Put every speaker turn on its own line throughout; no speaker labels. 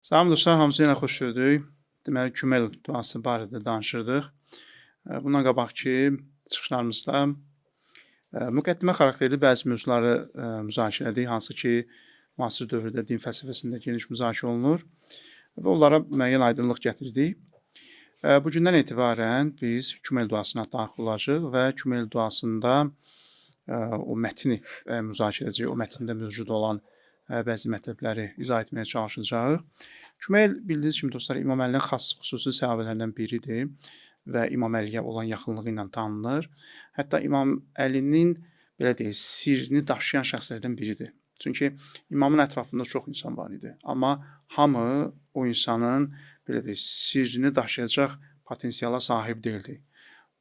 Salam dostlar, hamısı yenə xoş gördük. Deməli, Kümel duası barədə danışırdıq. Bundan qabaqki çıxışlarımızda müqəddimə xarakterli bəzi mövzuları müzakirə etdik, hansı ki, müasir dövrdə din fəlsəfəsində geniş müzakirə olunur və onlara müəyyən aydınlıq gətirdik. Bu gündən etibarən biz Kümel duasına daxil olacağıq və Kümel duasında o mətni müzakirə edəcəyik, o mətndə mövcud olan bəzi mətləbləri izah etməyə çalışacağıq. Kümel bildiyiniz kimi dostlar İmam Əlinin xas xüsusi səhabələrindən biridir və İmam Əliyə olan yaxınlığı ilə tanınır. Hətta İmam Əlinin belə deyək, sirrini daşıyan şəxslərdən biridir. Çünki imamın ətrafında çox insan var idi. Amma hamı o insanın belə deyək, sirrini daşıyacaq potensiala sahib deyildi.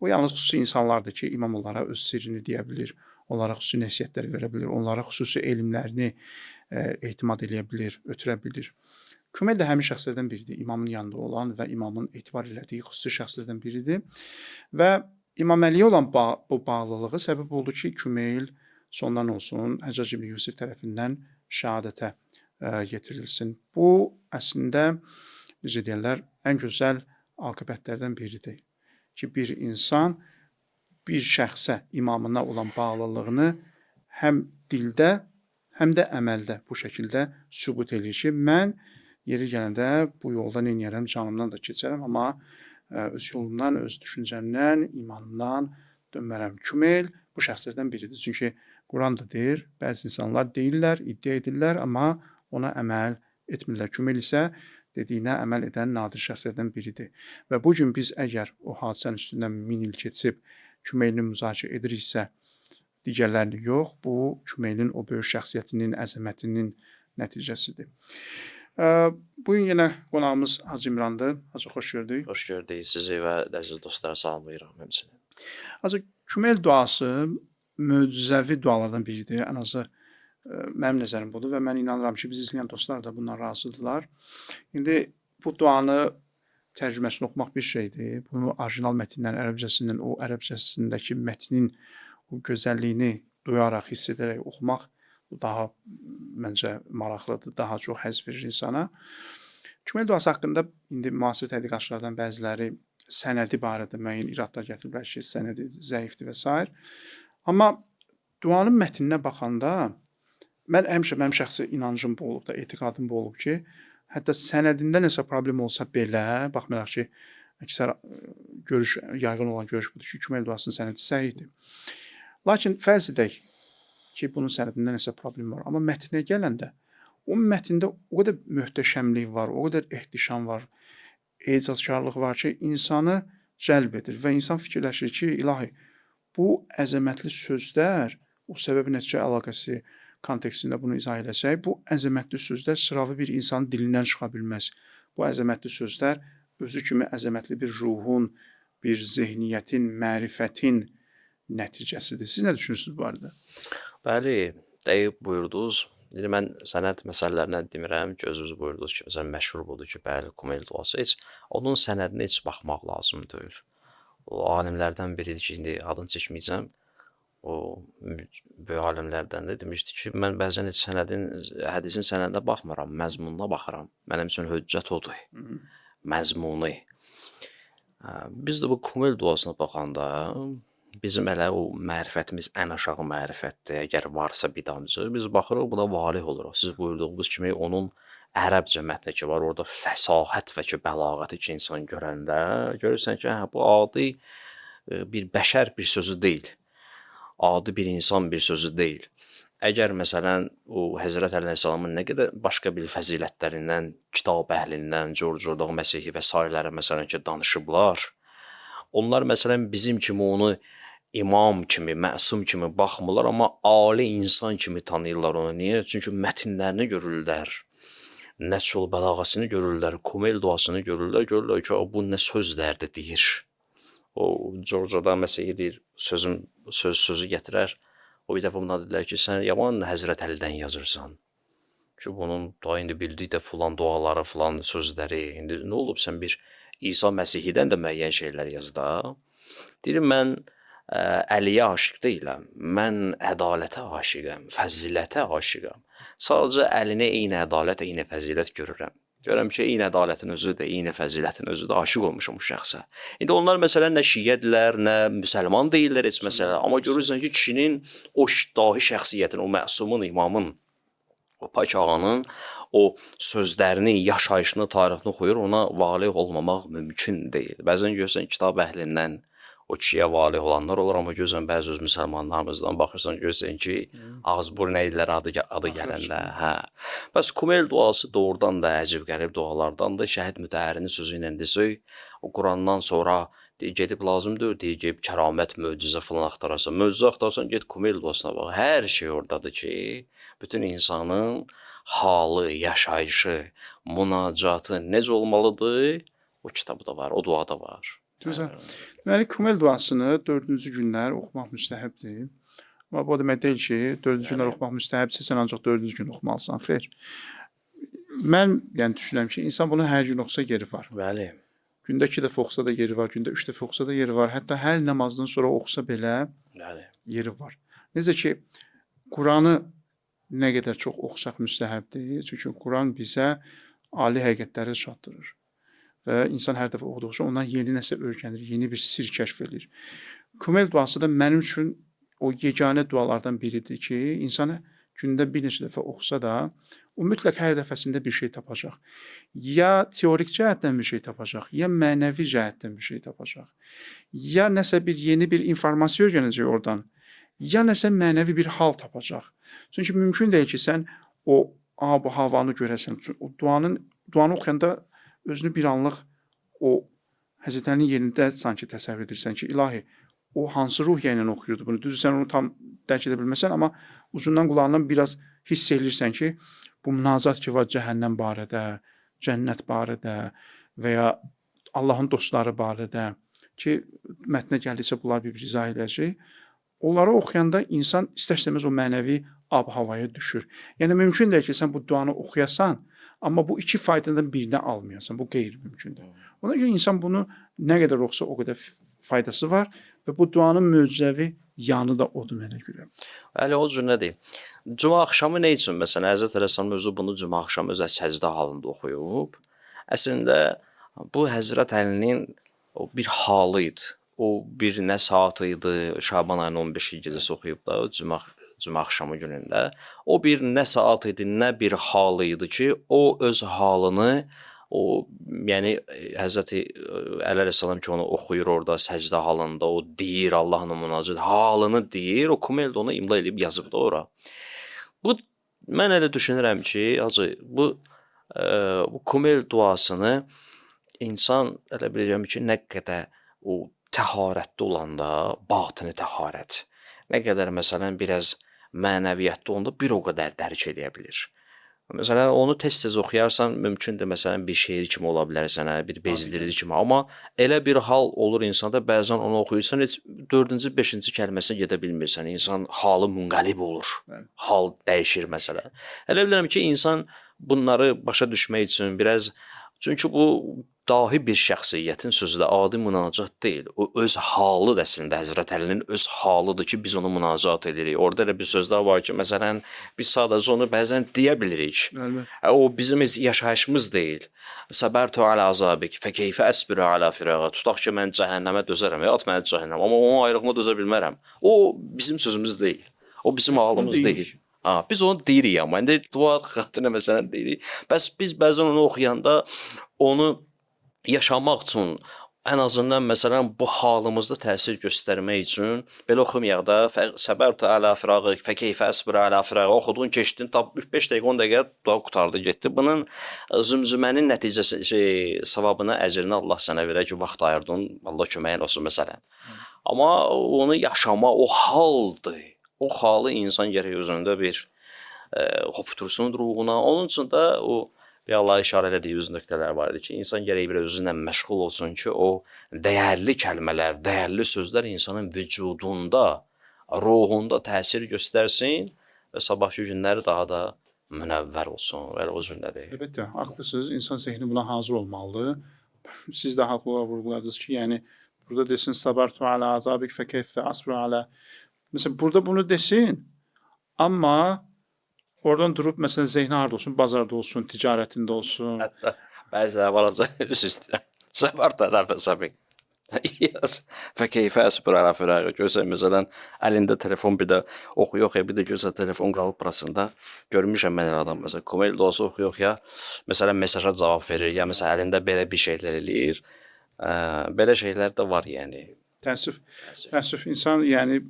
O yalnız xüsusi insanlardır ki, imam onlara öz sirrini deyə bilir, onlara xüsusi nəsihətlər verə bilir, onlara xüsusi elmlərini etimad eləyə bilir, ötürə bilir. Kümel də həmin şəxslərdən biridir, imamın yanında olan və imamın etibar elədiyi xüsusi şəxslərdən biridir. Və İmam Əliyə olan bu bağlılığı səbəb oldu ki, Kümel sondan olsun Həccac ibn Yusif tərəfindən şəhadətə yetirilsin. Bu əslində necə deyirlər, ən gözəl aqibətlərdən biridir ki, bir insan bir şəxsə, imamına olan bağlılığını həm dildə, həm də əməldə bu şəkildə sübut eləyir ki, mən yeri gələndə bu yoldan neyniyərəm, canımdan da keçərəm, amma öz yolumdan, öz düşüncəmdən, imanımdan dönmərəm. Kümel bu şəxslərdən biridir. Çünki Quran da deyir, bəzi insanlar deyirlər, iddia edirlər, amma ona əməl etmirlər. Kümel isə dediyinə əməl edən nadir şəxslərdən biridir. Və bu gün biz əgər o hadisənin üstündən 1000 il keçib Kümelini müzakirə ediriksə, digərlərini yox, bu Kümelin o böyük şəxsiyyətinin, əzəmətinin nəticəsidir. Bugün yenə qonağımız Hacı İmrandır. Hacı, xoş gördük.
Xoş gördük sizi və əziz dostlara salamlayıram həmçinin.
Hacı, Kümel duası möcüzəvi dualardan biridir. Ən azı mənim nəzərim budur və mən inanıram ki, biz izləyən dostlar da bundan razıdırlar. İndi bu duanı tərcüməsini oxumaq bir şeydir. Bunu orijinal mətndən, ərəbcəsindən, o ərəbcəsindəki mətnin o gözəlliyini duyaraq, hiss edərək oxumaq daha məncə maraqlıdır, daha çox həzz verir insana. Kümel duası haqqında indi müasir tədqiqatçılardan bəziləri sənədi barədə müəyyən iradlar gətiriblər ki, sənədi zəifdir və s. Amma duanın mətninə baxanda həmişə mənim şəxsi inancım bu olub da, etiqadım bu olub ki, hətta sənədində nəsə problem olsa belə, baxmayaraq ki, əksər görüş, yayğın olan görüş budur ki, Kümel duasının sənədi səhihdir. Lakin fərz edək ki, bunun sənədində nəsə problem var. Amma mətnə gələndə, o mətndə o qədər möhtəşəmlik var, o qədər ehtişam var, ecazkarlıq var ki, insanı cəlb edir və insan fikirləşir ki, ilahi, bu əzəmətli sözlər, o səbəb nəticə əlaqəsi kontekstində bunu izah eləsək, bu əzəmətli sözlər sıravi bir insanın dilindən çıxa bilməz. Bu əzəmətli sözlər özü kimi əzəmətli bir ruhun, bir zehniyyətin, mərifətin nəticəsidir. Siz nə düşünürsünüz bu barədə?
Bəli, dəqiq buyurdunuz. İndi mən sənəd məsələlərindən demirəm ki, özünüz buyurdunuz ki, məsələn, məşhur budur ki, bəli, Kümel duası heç, onun sənədinə heç baxmaq lazım deyil. O alimlərdən biridir ki, indi adını çəkməyəcəm, o böyük alimlərdən də demişdi ki, mən bəzən heç hədisin sənədinə baxmıram, məzmununa baxıram. Mənim üçün höccət odur, məzmunu. Biz də bu Kümel duasına baxanda, bizim elə o mərifətimiz ən aşağı mərifətdir, əgər varsa bidamcı, biz baxırıq, buna valih oluruq. Siz buyurduğunuz kimi onun ərəbcə mətni ki var, orada fəsahət və ki, bəlağəti ki, insan görəndə, görürsən ki, bu adi bir bəşər bir sözü deyil. Adi bir insan bir sözü deyil. Əgər məsələn o Həzrət Əleyhisselamın nə qədər başqa bir fəzilətlərindən, kitab əhlindən, Cor-Cordaq Məsihi və s. məsələn ki danışıblar, onlar məsələn bizim kimi onu imam kimi, məsum kimi baxmırlar, amma ali insan kimi tanıyırlar onu. Niyə? Çünki mətnlərini görürlər, nəçol bəlağəsini görürlər, Kümel duasını görürlər ki, bu nə sözlərdir deyir. O Cor-Cordaq Məsihi deyir, sözü gətirər. O bir dəfə buna dedilər ki, sən yaman Həzrət Əlidən yazırsan. Ki, bunun da indi bildiyi də filan duaları, filan sözləri. İndi nə olub, sən bir İsa Məsihidən də müəyyən şeylər yaz da. Deyir, mən Əliyə aşiq deyiləm. Mən ədalətə aşiqəm, fəzilətə aşiqəm. Sadəcə əlinə eyni ədalət, eyni fəzilət görürəm. Görürəm ki, eyni ədalətin özüdür, eyni fəzilətin özüdür. Aşiq olmuşam o şəxsə. İndi onlar məsələn nə şiədirlər, nə müsəlman deyirlər heç məsələ. Amma görürsən ki, kişinin o dahi şəxsiyyətin, o məsumun, imamın, o pak ağanın o sözlərini, yaşayışını, tarixini oxuyur, ona valeh olmamaq mümkün deyil. Bəzən görürsən kitab əhlindən o kişiyə valeh olanlar olur, amma görürsən bəzi öz müsəlmanlarımızdan baxırsan, görürsən ki, ağız burun edirlər adı gələndə. Hə. Bəs Kumel duası doğrudan da əcib qərib dualardandır. Şəhid Mütəhhərinin sözü ilə desək, o Qurandan sonra gedib lazımdır, deyib kəramət, möcüzə falan axtararsan. Möcüzə axtararsan, get Kumel duasına bax. Hər şey oradadır ki, bütün insanın halı, yaşayışı, münacatı necə olmalıdır? O kitabda var, o duada var.
Güzel. Deməli, Kumel duasını 4-cü günlər oxumaq müstəhəbdir. Amma bu demək deyil ki, 4-cü günlər oxumaq müstəhəbdirsə, sən ancaq 4-cü gün oxumalısan. Xeyr. Mən düşünürəm ki, insan bunu hər gün oxusa yeri var.
Bəli.
Gündə 2 dəfə oxusa da yeri var, gündə 3 dəfə oxusa da yeri var. Hətta hər namazdan sonra oxusa belə yeri var. Necə ki, Quranı nə qədər çox oxusaq müstəhəbdir. Çünki Quran bizə ali həqiqətləri çatdırır. Və insan hər dəfə oxuduqca ondan yeni nəsə öyrənir, yeni bir sir kəşf edir. Kumel duası da mənim üçün o yeganə dualardan biridir ki, insan gündə bir neçə dəfə oxusa da, o mütləq hər dəfəsində bir şey tapacaq. Ya teorik cəhətdən bir şey tapacaq, ya mənəvi cəhətdən bir şey tapacaq. Ya nəsə bir yeni bir informasiya öyrənəcək oradan, ya nəsə mənəvi bir hal tapacaq. Çünki mümkün deyil ki, sən o ab-ı havanı görəsən. O duanı oxuyanda özünü bir anlıq o Həzrət Əlinin yerində sanki təsəvvür edirsən ki, ilahi, o hansı ruhiyyə ilə oxuyurdu bunu. Düzdür, sən onu tam dərk edə bilməsən, amma ucundan qulağından biraz hiss edirsən ki, bu münacat ki var cəhənnəm barədə, cənnət barədə və ya Allahın dostları barədə ki, mətnə gəldikcə bunlar bir izah edəcək. Onları oxuyanda insan istər-istəməz o mənəvi ab-havaya düşür. Yəni, mümkün deyil ki, sən bu duanı oxuyasan, amma bu iki faydadan birini almayasan. Bu qeyri-mümkündür. Ona görə insan bunu nə qədər oxusa o qədər faydası var və bu duanın möcüzəvi yanı da odur mənə görə.
Bəli, o cür nədir? Cümə axşamı nə üçün? Məsələn, Həzrət Rəsulullah özü bunu cümə axşamı özə səcdə halında oxuyub. Əslində, bu Həzrət Əlinin bir halı idi. O bir nə saat idi, Şaban ayının 15-ci gecəsi oxuyub da, cümə axşamı günündə. O bir nə saat idi, nə bir hal idi ki, o öz halını, yəni Həzrəti Əli əleyhissalam ki, onu oxuyur orada səcdə halında, o deyir, Allahla münacət halını deyir, o Kumel də onu imla edib yazıb da ora. Bu, mən elə düşünürəm ki, bu Kumel duasını insan elə biləcəm ki, nə qədər o təharətdə olanda, batini təharət, nə qədər məsələn biraz mənəviyyətdə onda bir o qədər dərk edə bilir. Məsələn, onu tez-tez oxuyarsan, mümkündür, məsələn, bir şeir kimi ola bilər sənə, bir bezdirici kimi. Amma elə bir hal olur insanda, bəzən onu oxuyursan, heç 4-cü, 5-ci kəlməsinə gedə bilmirsən. İnsan halı munqəlib olur, hal dəyişir məsələn. Elə bilirəm ki, insan bunları başa düşmək üçün biraz, çünki bu dahi bir şəxsiyyətin sözü də adi münacat deyil. O öz halıdır əslində, Həzrət Əlinin öz halıdır ki, biz onu münacat edirik. Orada elə bir sözlər var ki, məsələn, biz sadəcə onu bəzən deyə bilirik. O bizim yaşayışımız deyil. Səbərtu alə azabik, fəkeyfə əsbiru alə firağa. Tutaq ki, mən cəhənnəmə dözərəm, at mənə cəhənnəm, amma onun ayrılığına dözə bilmərəm. O bizim sözümüz deyil. O bizim halımız deyil. Biz onu deyirik, amma indi dua xatirinə məsələn deyirik. Bəs biz bəzən onu oxuyanda onu yaşamaq üçün, ən azından məsələn bu halımızda təsir göstərmək üçün belə oxumayaq da, səbərtu alə firağı, fəkeyfə əsbirə alə firağı oxudun, keçdin, 5 dəqiqə, 10 dəqiqə dua qutardı, getdi. Bunun zümzümənin nəticəsi, savabını, əcrini Allah sənə verər ki, vaxt ayırdın, Allah köməyin olsun məsələn. Amma onu yaşama, o haldır. O halı insan gərək özündə bir hoptursun ruhuna. Onun üçün də o bir Allah işarə elədiyi yüz nöqtələr var idi ki, insan gərək bir özünlə məşğul olsun ki, o dəyərli kəlmələr, dəyərli sözlər insanın vücudunda, ruhunda təsir göstərsin və sabahki günləri daha da münəvvər olsun. Belə o cürlədir.
Əlbəttə, haqlısınız. İnsan zehni buna hazır olmalıdır. Siz də haqlı olaraq vurguladınız ki, yəni burada desin səbərtu alə azabik fəkeyfə əsbiru alə. Məsələn, burada bunu desin, amma oradan durub məsələn zehni harda olsun, bazarda olsun, ticarətində olsun.
Hətta bəziləri var olacaq, üzr istəyirəm. Səfər tərəfə səbik. Yes. Fəkeyfə əsbir ələ firəqə. Görsən, məsələn, əlində telefon bir də oxuyuq ya, bir də görsən telefon qalıb burasında. Görmüşəm mən elə adam, məsələn, komel duası oxuyuq ya, məsələn, mesaja cavab verir, ya məsələn, əlində belə bir şeylər eləyir. Belə şeylər də var, yəni.
Təəssüf insan, yəni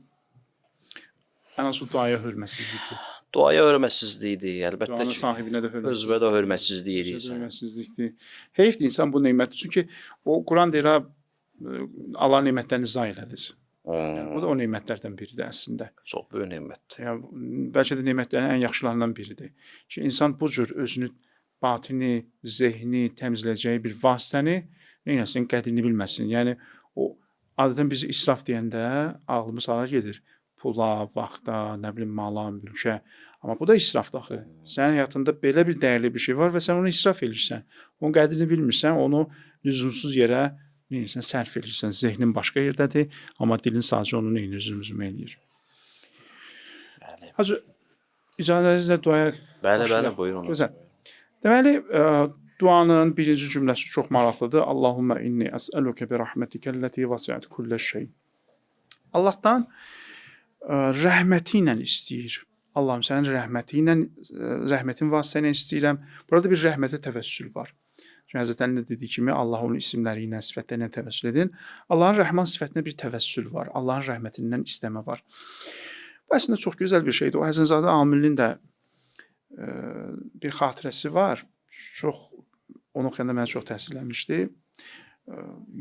ən azı duaya hörmətsizlikdir.
Duaya hörmətsizlikdir, əlbəttə
Duanın
ki.
sahibinə də hörmətsizlikdir.
Özünə də hörmətsizlik eləyirsən.
Hörmətsizlikdir. Heyfdir insan bu nemətdir. Çünki o Quran deyir, Allah nemətlərini zay elədiniz. Yəni, bu da o nemətlərdən biridir əslində.
Çox böyük nemətdir.
Yəni, bəlkə də nemətlərin ən yaxşılarından biridir. Ki, insan bu cür özünü, batini, zehni təmizləyəcəyi bir vasitəni neynəsin, qədrini bilməsin. Yəni, o adətən bizi israf deyəndə ağlımız hara gedir? Pula, vaxta, nə bilim, mala, mülkə. Amma bu da israfdır axı. Sənin həyatında belə bir dəyərli bir şey var və sən onu israf edirsən. Onun qədrini bilmirsən, onu lüzumsuz yerə neyirsən, sərf edirsən. Zehnin başqa yerdədir, amma dilin sadəcə onu neyinir, zümzüm eləyir. Hacı, icazənizlə duaya
Bəli, buyurun.
Gözəl. Deməli, duanın birinci cümləsi çox maraqlıdır. Allahumma inni əs'əluke bi rahmetikəlləti vəsiət kullə şey. Allahdan rəhməti ilə istəyir. Allahım, sənin rəhməti ilə, rəhmətin vasitəsilə istəyirəm. Burada bir rəhmətə təvəssül var. Çünki Həzrət Əli dediyi kimi Allah onun isimləri ilə, sifətləri ilə təvəssül edin. Allahın rəhman sifətinə bir təvəssül var. Allahın rəhmətindən istəmə var. Bu əslində çox gözəl bir şeydir. O Həzənzadə Amilin də bir xatirəsi var. Onu oxuyanda mənə çox təsirlənmişdi.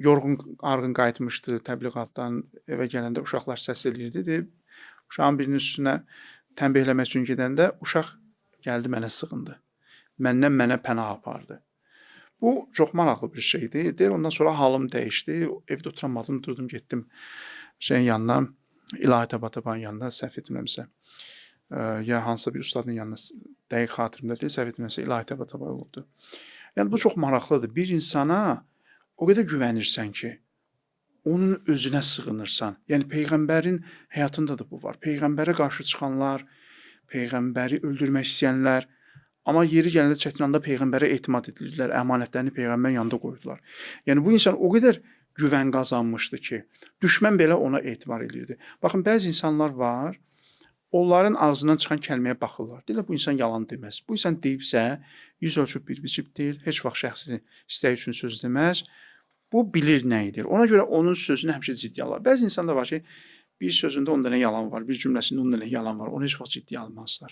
Yorğun, arğın qayıtmışdı təbliğatdan, evə gələndə uşaqlar səs eləyirdi. Deyib, uşağın birinin üstünə tənbihləmək üçün gedəndə uşaq gəldi mənə sığındı. Məndən mənə pənah apardı. Bu çox maraqlı bir şeydir. Deyir, ondan sonra halım dəyişdi. Evdə oturamadım, durdum, getdim şeyin yanına, İlahi Tabatabanın yanına, səhv etmirəmsə. Ya hansısa bir ustadın yanına, dəqiq xatirimdə deyil, səhv etmirəmsə İlahi Tabataban oldu. Yəni, bu çox maraqlıdır. Bir insana o qədər güvənirsən ki, onun özünə sığınırsan. Yəni, Peyğəmbərin həyatında da bu var. Peyğəmbərə qarşı çıxanlar, Peyğəmbəri öldürmək istəyənlər, amma yeri gələndə çətin anda Peyğəmbərə etimad edirdilər, əmanətlərini Peyğəmbərin yanında qoydular. Yəni, bu insan o qədər güvən qazanmışdı ki, düşmən belə ona etibar edirdi. Baxın, bəzi insanlar var, onların ağzından çıxan kəlməyə baxırlar. Deyirlər, bu insan yalan deməz. Bu insan deyibsə, yüz ölçüb bir biçib deyil, heç vaxt şəxsi istəyi üçün söz deməz. Bu bilir nə edir. Ona görə onun sözünü həmişə ciddi alır. Bəzi insanlar var ki, bir sözündə 10 dənə yalan var, bir cümləsində 10 dənə yalan var. Onu heç vaxt ciddi almazlar.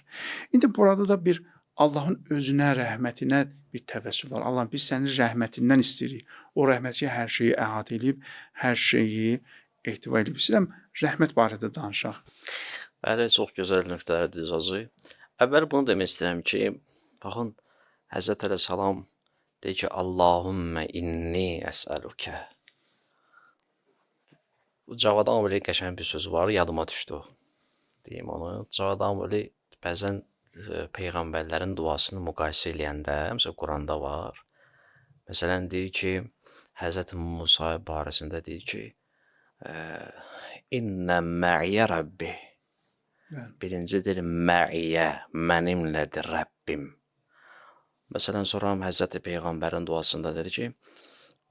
İndi burada da bir Allahın özünə, rəhmətinə bir təvəssül var. Allah, biz sənin rəhmətindən istəyirik. O rəhmət ki, hər şeyi əhatə edib, hər şeyi ehtiva edib. İstəyirəm, rəhmət barədə danışaq.
Bəli, çox gözəl nöqtələrdir Zacı. Əvvəl bunu demək istəyirəm ki, baxın, Həzrət Əleyhissalam deyir ki, Allahümmə inni əsəlukə. Cavad Amili qəşəng bir söz var, yadıma düşdü. Deyim onu. Cavad Amili bəzən Peyğəmbərlərin duasını müqayisə eləyəndə, məsələn, Quranda var. Məsələn, deyir ki, Həzrət Musa barəsində deyir ki, İnnə mə'iyyə Rəbbi. Birinci deyir, mə'iyyə, mənimlədir Rəbbim. Məsələn, sonra Həzrət Peyğəmbərin duasında deyir ki,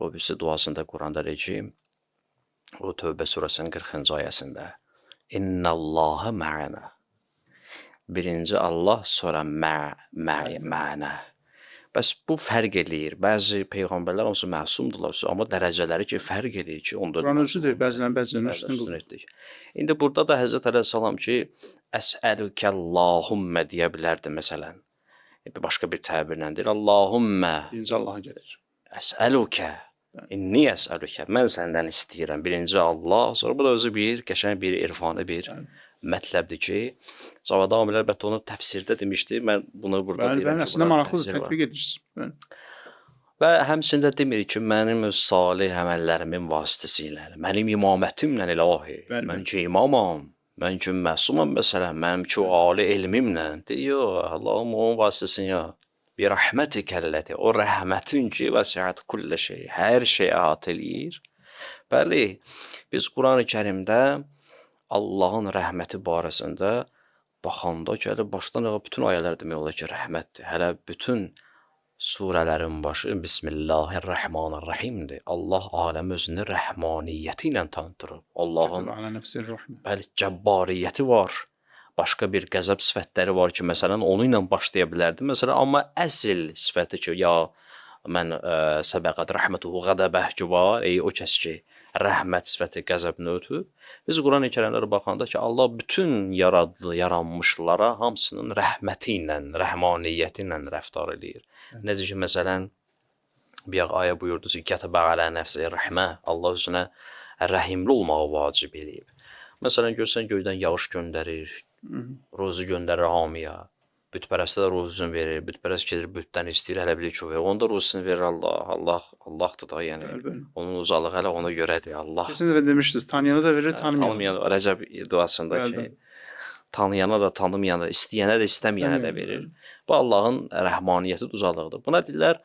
o birisi duasında Quranda deyir ki, o Tövbə surəsinin 40-cı ayəsində, İnnəllahə mə'ənə. Birinci Allah, sonra mənə. Bəs bu fərq eləyir. Bəzi Peyğəmbərlər onsuz məsumdurlar, amma dərəcələri ki, fərq eləyir ki, onda
Quran özüdür, bəzilərin üstün
etdik. İndi burada da Həzrət Əleyhissalam ki, əsəlükəllahümmə deyə bilərdi, məsələn. Başqa bir təbirlə deyir, Allahümmə.
Birinci Allaha gəlir.
Əsəlükə. İnni əsəlükə. Mən səndən istəyirəm. Birinci Allah, sonra bu da özü bir, qəşəng bir, irfani bir mətləbdir ki, Cavad Amil əlbəttə onu təfsirdə demişdi. Mən bunu burada deyirəm ki,
əslində maraqlıdır, tətbiq edirsiniz.
Və həmçində demir ki, mənim öz salih əməllərimin vasitəsilə, mənim imamətimlə ilahi, mən ki imamam, mən ki məsumam məsələn, mənim ki ali elmimlə, deyir, Allahım onun vasitəsilə, bir rəhmətikəlləti, o rəhmətin ki, vəsiət kullə şey, hər şey əhatə eləyir. Bəli, biz Quran-ı Kərimdə Allahın rəhməti barəsində baxanda gəlir başdan ayağa bütün ayələr demək olar ki, rəhmətdir. Hələ bütün surələrin başı Bismillahirrahmanirrahimdir. Allah aləmi özünü rəhmaniyyəti ilə tanıtırıb. Allahın
Ala nəfsir rəhmə.
bəli cəbbariyyəti var. Başqa bir qəzəb sifətləri var ki, məsələn, onu ilə başlaya bilərdi. Məsələn, amma əsl sifəti ki, ya mən səbəqət rəhmətuhu qədəbəh ki var, o kəs ki, rəhmət sifəti qəzəbini ötüb. Biz Quran-ı Kərimlərə baxanda ki, Allah bütün yaranmışlara hamısının rəhməti ilə, rəhmaniyyəti ilə rəftar edir. Necə ki, məsələn, bir ayə buyurdu ki, kətəbə alə nəfsi rəhmə, Allah özünə rəhimli olmağı vacib edib. Məsələn, görsən göydən yağış göndərir, ruzu göndərir hamıya. Bütpərəstə də ruzunu verir, bütpərəst gedir bütdən istəyir, hələ bilir ki, verir. Onda ruzunu verir Allahdır da, yəni. Onun ucalığı hələ ona görədir, Allah.
Keçən dəfə demişdiniz, tanıyana da verir, tanımayana.
Rəcəb duasında ki, tanıyana da, tanımayana da, istəyənə də, istəməyənə də verir. Bu Allahın rəhmaniyyəti, ucalığıdır. Buna deyirlər,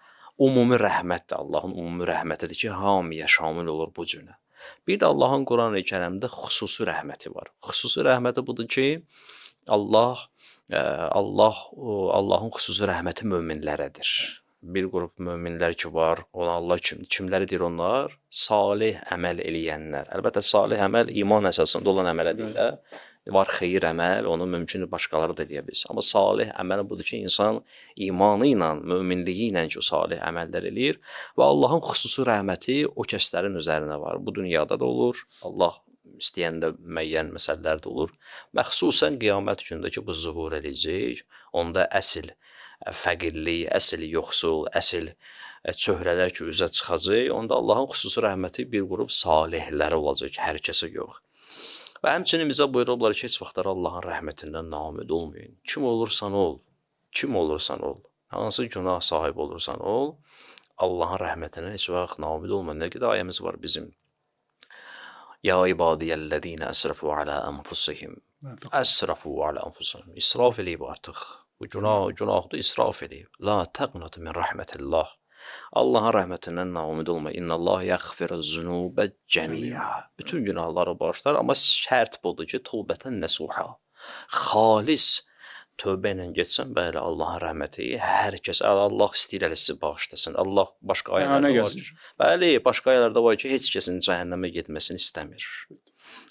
ümumi rəhmətdir. Allahın ümumi rəhmətidir ki, hamıya şamil olur bu cünə. Bir də Allahın Quran-ı Kərimdə xüsusi rəhməti var. Xüsusi rəhməti budur ki, Allahın xüsusi rəhməti möminlərədir. Bir qrup möminlər ki var, Allah kimləri deyir onlar? Salih əməl eləyənlər. Əlbəttə, salih əməl iman əsasında olan əməl edirlər. Var xeyir əməl, onu mümkün başqaları da eləyə bilsin. Amma salih əməl budur ki, insan imanı ilə, möminliyi ilə ki, salih əməllər eləyir və Allahın xüsusi rəhməti o kəslərin üzərinə var. Bu dünyada da olur, Allah istəyəndə müəyyən məsələlər də olur. Məxsusən qiyamət gündə ki, bu zuhur edəcək, onda əsl fəqirlik, əsl yoxsul, əsl çöhrələr ki, üzə çıxacaq, onda Allahın xüsusi rəhməti bir qrup salihləri olacaq ki, hər kəsə yox. Və həmçinin bizə buyurublar ki, heç vaxtları Allahın rəhmətindən naümid olmayın. Kim olursan ol, hansı günah sahib olursan ol, Allahın rəhmətindən heç vaxt naümid olma. Nə qədər ayəmiz var bizim. Ya ibadiyəllədinə əsrafu alə ənfusihim. İsraf eləyib artıq. Bu günahdır, israf eləyib. La təqnatı min rəhmətillah. Allahın rəhmətindən naümid olma. İnnəllah yəğfirə zünubə cəmiyə. Bütün günahları bağışlar, amma şərt budur ki, tövbətən nəsuha. Xalis tövbə ilə getsən, bəli, Allahın rəhməti, hər kəs, Allah istəyir elə sizi bağışlasın. Allah başqa ayələrdə var ki, bəli, başqa ayələrdə var ki, heç kəsin cəhənnəmə getməsini istəmir.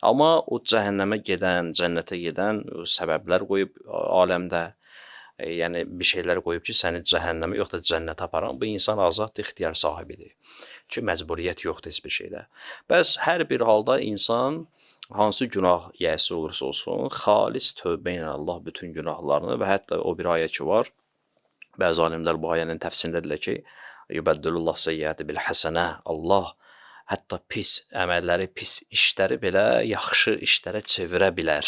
Amma o cəhənnəmə gedən, cənnətə gedən səbəblər qoyub aləmdə, yəni bir şeylər qoyub ki, səni cəhənnəmə yox da cənnətə aparan, bu insan azad ixtiyar sahibidir ki, məcburiyyət yoxdur heç bir şeydə. Bəs hər bir halda insan hansı günah yəsi olursa olsun, xalis tövbə ilə Allah bütün günahlarını və hətta o bir ayə ki var, bəzi alimlər bu ayənin təfsirində deyirlər ki, yubəddülullah seyyiəti bil həsənə, Allah hətta pis əməlləri, pis işləri belə yaxşı işlərə çevirə bilər.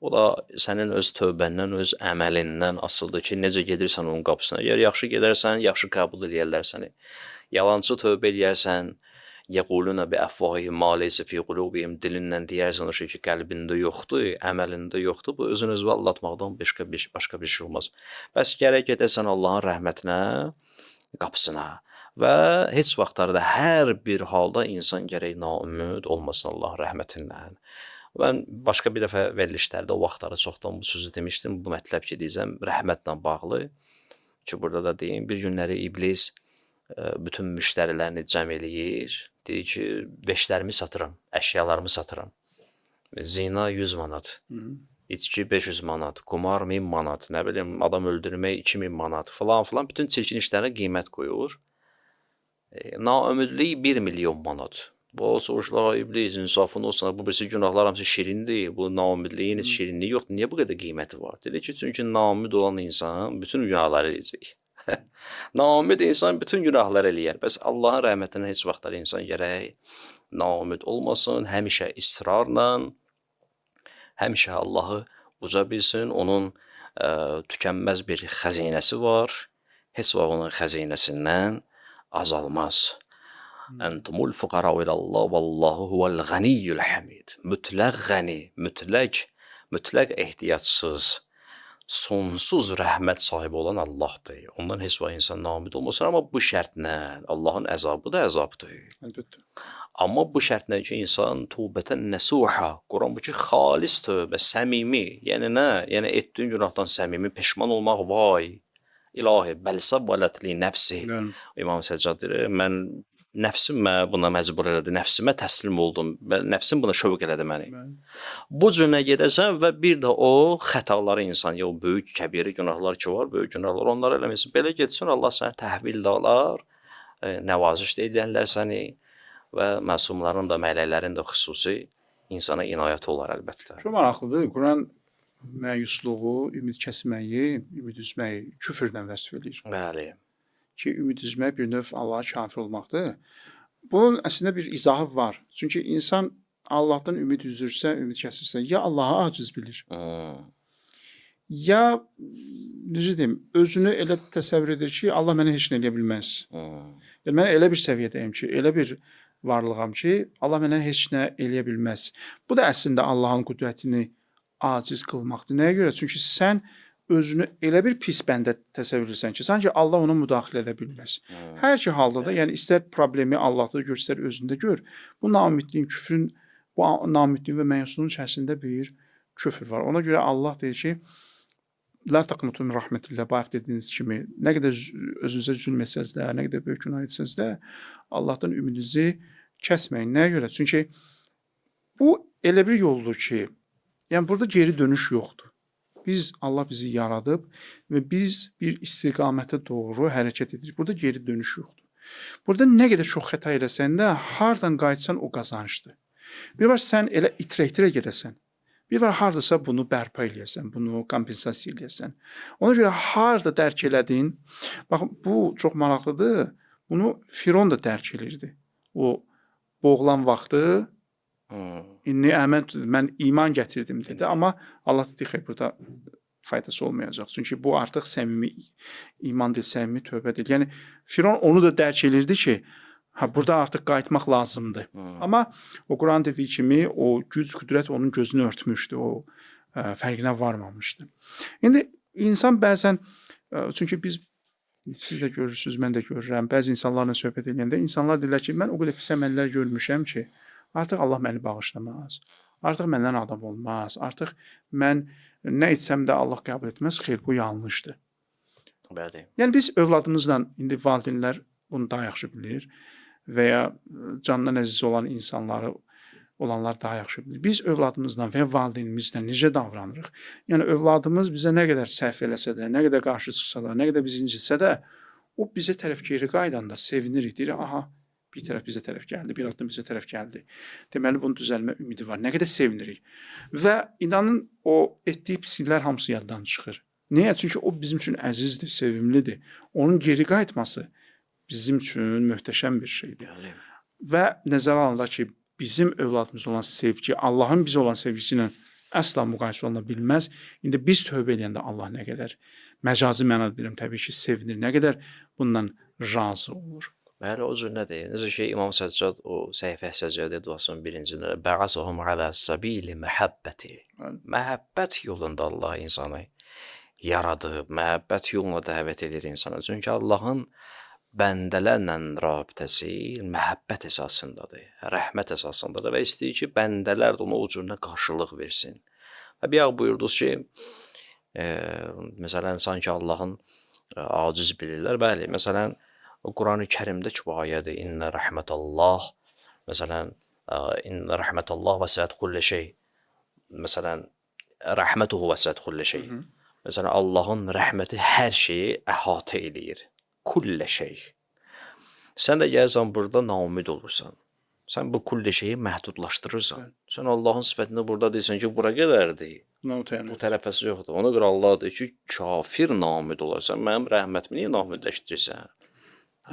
O da sənin öz tövbəndən, öz əməlindən asılıdır ki, necə gedirsən onun qapısına. Əgər yaxşı gedərsən, yaxşı qəbul edərlər səni. Yalancı tövbə edərsən, yəquluna bi əfvahihim ma leysə fi qulubihim, dilindən deyərsən o şey ki, qəlbində yoxdur, əməlində yoxdur. Bu özünü özünü aldatmaqdan başqa bir şey olmaz. Bəs gərək gedəsən Allahın rəhmətinə, qapısına və heç vaxtlarda hər bir halda insan gərək naümid olmasın Allahın rəhmətindən. Mən başqa bir dəfə verilişlərdə o vaxtları çoxdan bu sözü demişdim. Bu mətləb ki, deyəcəm, rəhmətlə bağlı ki, burada da deyim, bir günləri iblis bütün müştərilərini cəm eləyir. Deyir ki, veşlərimi satıram, əşyalarımı satıram. Zina 100 manat, içki 500 manat, qumar 1000 manat, nə bilim, adam öldürmək 2000 manat, filan. Bütün çirkin işlərə qiymət qoyur. Naümidlik 1 milyon manat. Bu soruşlar, iblis, insafın olsun, bu birisi günahlar hamısı şirindir, bu naümidliyin heç şirinliyi yoxdur, niyə bu qədər qiyməti var? Dedi ki, çünki naümid olan insan bütün günahları eləyəcək. Naümid insan bütün günahları eləyər. Bəs Allahın rəhmətindən heç vaxtları insan gərək naümid olmasın, həmişə israrla, həmişə Allahı uca bilsin, onun tükənməz bir xəzinəsi var, heç vaxt onun xəzinəsindən azalmaz. Entumul fuqarau ilallah vallahu huvel ganiyyul hamid. Mütləq qəni, mütləq ehtiyacsız, sonsuz rəhmət sahibi olan Allahdır. Ondan heç vaxt insan naumid olmasın, amma bu şərtlə Allahın əzabı da əzabdır.
Əlbəttə.
Amma bu şərtlə ki, insan tövbətən nəsuha, Quran bu ki, xalis tövbə, səmimi, yəni nə? Yəni etdiyin günahdan səmimi peşman olmaq, vay, ilahi, bəlsə valətli nəfsi.
Bəli.
İmam Səccad deyir, mən nəfsim mənə buna məcbur elədi, nəfsimə təslim oldum, nəfsim buna şövq elədi məni.
Bəli.
Bu cürə gedəsən və bir də o xətaları insan, ya o böyük kəbiri günahlar ki var, böyük günahlar onları eləməsin. Belə getsin, Allah səni təhvil də alar, nəvaziş də edənlər səni və məsumların da, mələklərin də xüsusi insana inayəti olar əlbəttə.
Çox maraqlıdır. Quran məyusluğu, ümid kəsməyi, ümid üzməyi küfrlə vəsf edir.
Bəli.
Ki, ümid üzmək bir növ Allaha kafir olmaqdır. Bunun əslində bir izahı var. Çünki insan Allahdan ümid üzürsə, ümid kəsirsə, ya Allaha aciz bilir, ya necə deyim, özünü elə təsəvvür edir ki, Allah mənə heç nə eləyə bilməz. Yəni, mən elə bir səviyyədəyim ki, elə bir varlığam ki, Allah mənə heç nə eləyə bilməz. Bu da əslində Allahın qüdrətini aciz qılmaqdır. Nəyə görə? Çünki sən özünü elə bir pis bəndə təsəvvür edirsən ki, sanki Allah ona müdaxilə edə bilməz. Hər iki halda da, yəni istər problemi Allahda gör, istər özündə gör, bu naümidliyin, küfrün, bu naümidliyin və məyusluğun içərisində bir küfr var. Ona görə Allah deyir ki, la taqnutu min rahmetillah, bayaq dediyiniz kimi, nə qədər özünüzə zülm etsəz də, nə qədər böyük günah etsəz də, Allahdan ümidinizi kəsməyin. Nəyə görə? Çünki bu elə bir yoldur ki, yəni burada geri dönüş yoxdur. Allah bizi yaradıb və biz bir istiqamətə doğru hərəkət edirik. Burada geri dönüş yoxdur. Burada nə qədər çox xəta eləsən də, hardan qayıtsan o qazançdır. Bir var sən elə itirə-itirə gedəsən. Bir var hardasa bunu bərpa eləyəsən, bunu kompensasiya eləyəsən. Ona görə harda dərk elədin, baxın, bu çox maraqlıdır, bunu Firon da dərk elirdi. O boğulan vaxtı, İnni əmənt, mən iman gətirdim dedi, amma Allah dedi ki, burada faydası olmayacaq. Çünki bu artıq səmimi iman deyil, səmimi tövbə deyil. Yəni, Firon onu da dərk elirdi ki, burada artıq qayıtmaq lazımdır. Amma o Quran dediyi kimi, o güc, qüdrət onun gözünü örtmüşdü, o fərqinə varmamışdı. İndi insan bəzən, çünki siz də görürsünüz, mən də görürəm, bəzi insanlarla söhbət edəndə, insanlar deyirlər ki, mən o qədər pis əməllər görmüşəm ki, artıq Allah məni bağışlamaz, artıq məndən adam olmaz, artıq mən nə etsəm də Allah qəbul etməz, xeyr, bu yanlışdır.
Bəli.
Yəni, biz övladımızla, indi valideynlər bunu daha yaxşı bilir və ya canından əziz olan olanlar daha yaxşı bilir. Biz övladımızla və ya valideynimizlə necə davranırıq? Yəni, övladımız bizə nə qədər səhv eləsə də, nə qədər qarşı çıxsa da, nə qədər bizi incitsə də, o bizə tərəf geri qaydanda sevinirik, deyir, aha, bir tərəf bizə tərəf gəldi, bir addım bizə tərəf gəldi. Deməli, bunun düzəlmə ümidi var. Nə qədər sevinirik. Və inanın, o etdiyi pisliklər hamısı yaddan çıxır. Niyə? Çünki o bizim üçün əzizdir, sevimlidir. Onun geri qayıtması bizim üçün möhtəşəm bir şeydir. Və nəzərə alınır ki, bizim övladımız olan sevgi, Allahın bizə olan sevgisi ilə əsla müqayisə oluna bilməz. İndi biz tövbə edəndə Allah nə qədər, məcazi mənada deyirəm, təbii ki, sevinir, nə qədər bundan razı olur.
Bəli, o cür nədir? Necə ki, İmam Səccad o səhifə Səccədə duasının birincində bə'asəhum alə səbili məhəbbəti. Məhəbbət yolunda Allah insanı yaradıb, məhəbbət yoluna dəvət edir insana. Çünki Allahın bəndələrlə rabitəsi məhəbbət əsasındadır, rəhmət əsasındadır və istəyir ki, bəndələr də ona o cürünə qarşılıq versin. Və bir buyurdunuz ki, məsələn, sanki Allahın aciz bilirlər. Bəli, məsələn, Quran-ı Kərimdə ki, bu ayədir, İnnə rəhmətəllah, məsələn, İnnə rəhmətəllah vəsiət kulli şey, məsələn, rəhmətuhu vəsiət kulli şey. Məsələn, Allahın rəhməti hər şeyi əhatə eləyir, kulli şey. Sən də gəlsən burada naumid olursan, sən bu kulli şeyi məhdudlaşdırırsan. Sən Allahın sifətində burada deyirsən ki, bura qədərdir, bu tərəfəsi yoxdur. Ona görə Allah deyir ki, kafir naumid olarsan, mənim rəhmətimi niyə naumidləşdirirsən?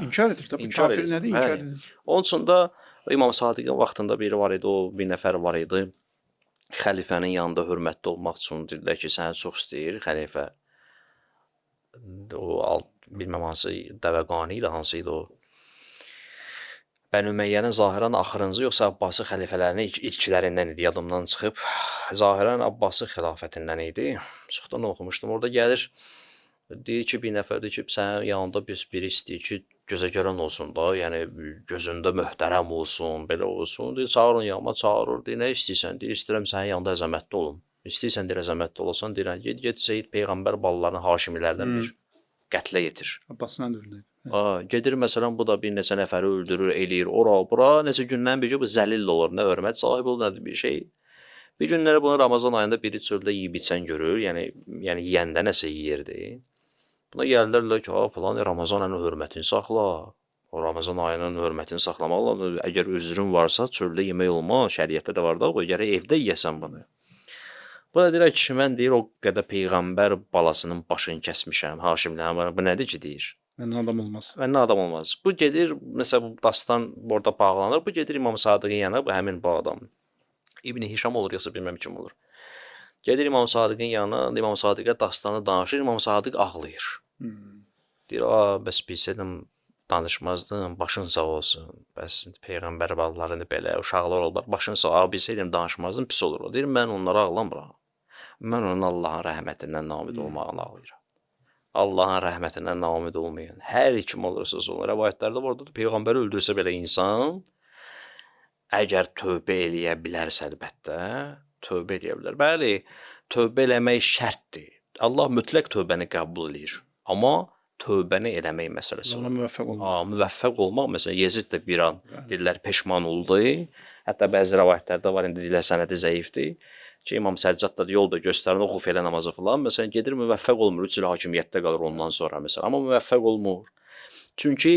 İnkar edir. Bu kafir nədir? İnkar edir.
Onun üçün də İmam Sadiqin vaxtında biri var idi, o bir nəfər var idi. Xəlifənin yanında hörmətli olmaq üçün dedilər ki, səni çox istəyir xəlifə. O bilməm hansı dəvəqani ilə hansı idi o. Bəni Üməyyənin zahirən axırıncı yoxsa Abbasi xəlifələrinin ilklərindən idi, yadımdan çıxıb. Zahirən Abbasi xilafətindən idi. Çoxdan oxumuşdum. Orada gəlir, deyir ki, bir nəfər deyir ki, sənin yanında biri istəyir ki, gözə görən olsun da, yəni gözündə möhtərəm olsun, belə olsun. Deyir, çağırın yanıma, çağırır. Deyir, nə istəyirsən? Deyir, istəyirəm sənin yanında əzəmətli olum. İstəyirsən deyir, əzəmətli olasan, deyirəm, get Seyid Peyğəmbər balalarının Haşimilərdən bir qətlə yetir.
Abbasın dövründə idi.
Gedir məsələn bu da bir neçə nəfəri öldürür, eləyir, ora, bura, neçə gündən bir ki, bu zəlil olur, nə hörmət sahibi olur, nədir bir şey. Bir günləri bunu Ramazan ayında biri çöldə yeyib içən görür, yəni yeyəndə nəsə yeyirdi. Buna gəlirlər ki, falan Ramazan ayının hörmətini saxla. O Ramazan ayının hörmətini saxlamaq lazımdır. Əgər özrün varsa çöldə yemək olmaz, şəriətdə də var da, o gərək evdə yeyəsən bunu. Bu da deyir ki, mən deyir o qədər Peyğəmbər balasının başını kəsmişəm, Haşimlərin, bu nədir ki deyir?
Məndən adam olmaz.
Məndən adam olmaz. Bu gedir, məsələn, bu dastan orada bağlanır. Bu gedir İmam Sadiqin yanına, bu həmin bu adam. İbn Hişam olur, yoxsa bilməm kim olur. Gedir İmam Sadiqin yanına, İmam Sadiqə dastanı danışır, İmam Sadiq ağlayır. Deyir, bəs bilsəydim danışmazdım, başın sağ olsun. Bəs Peyğəmbər balalarını belə, uşaqlar olurlar, başın sağ olsun, bilsəydim danışmazdım, pis olur. Deyir, mən onlara ağlamıram. Mən onun Allahın rəhmətindən namid olmağına ağlayıram. Allahın rəhmətindən namid olmayan hər kim olursa olsun, rəvayətlərdə var da Peyğəmbəri öldürsə belə insan əgər tövbə eləyə bilərsə əlbəttə, tövbə eləyə bilər. Bəli, tövbə eləmək şərtdir. Allah mütləq tövbəni qəbul edir. Amma tövbəni eləmək məsələsi.
Ona müvəffəq olmaq.
Müvəffəq olmaq, məsələn, Yezid də bir an deyirlər peşman oldu. Hətta bəzi rəvayətlərdə var, indi deyirlər sənədi zəifdir. Ki, İmam Səccad da yolda göstərir, o xufiyyə namazı falan. Məsələn, gedir müvəffəq olmur, 3 il hakimiyyətdə qalır ondan sonra məsələn. Amma müvəffəq olmur. Çünki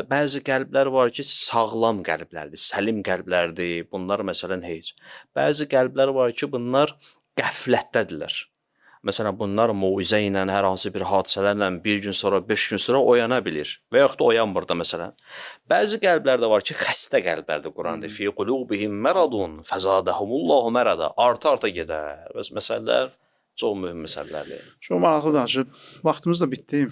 bəzi qəlblər var ki, sağlam qəlblərdir, səlim qəlblərdir. Bunlar məsələn heç. Bəzi qəlblər var ki, bunlar qəflətdədirlər. Məsələn, bunlar moizə ilə, hər hansı bir hadisələrlə bir gün sonra, 5 gün sonra oyana bilir. Və yaxud da oyanmır da məsələn. Bəzi qəlblər də var ki, xəstə qəlblərdir Quranda. Fi qulubihim maradun fazadahumullahu marada. Arta gedər. Bəs məsələlər çox mühüm məsələlərdir.
Çox maraqlı danışıb. Vaxtımız da bitdi.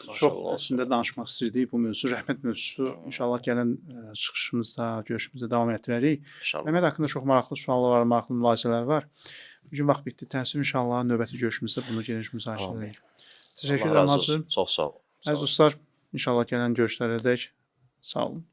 Çox əslində danışmaq istəyirdik bu mövzu, rəhmət mövzusu. İnşallah gələn çıxışımızda, görüşümüzdə davam etdirərik. Məhəmməd haqqında çox maraqlı suallar var, maraqlı mülahizələr var. Bugün vaxt bitdi. Təəssüf inşallah növbəti görüşümüzdə bunu geniş müzakirə edək. Təşəkkür edirəm.
Çox sağ ol.
Əziz dostlar, inşallah gələn görüşlərədək sağ olun.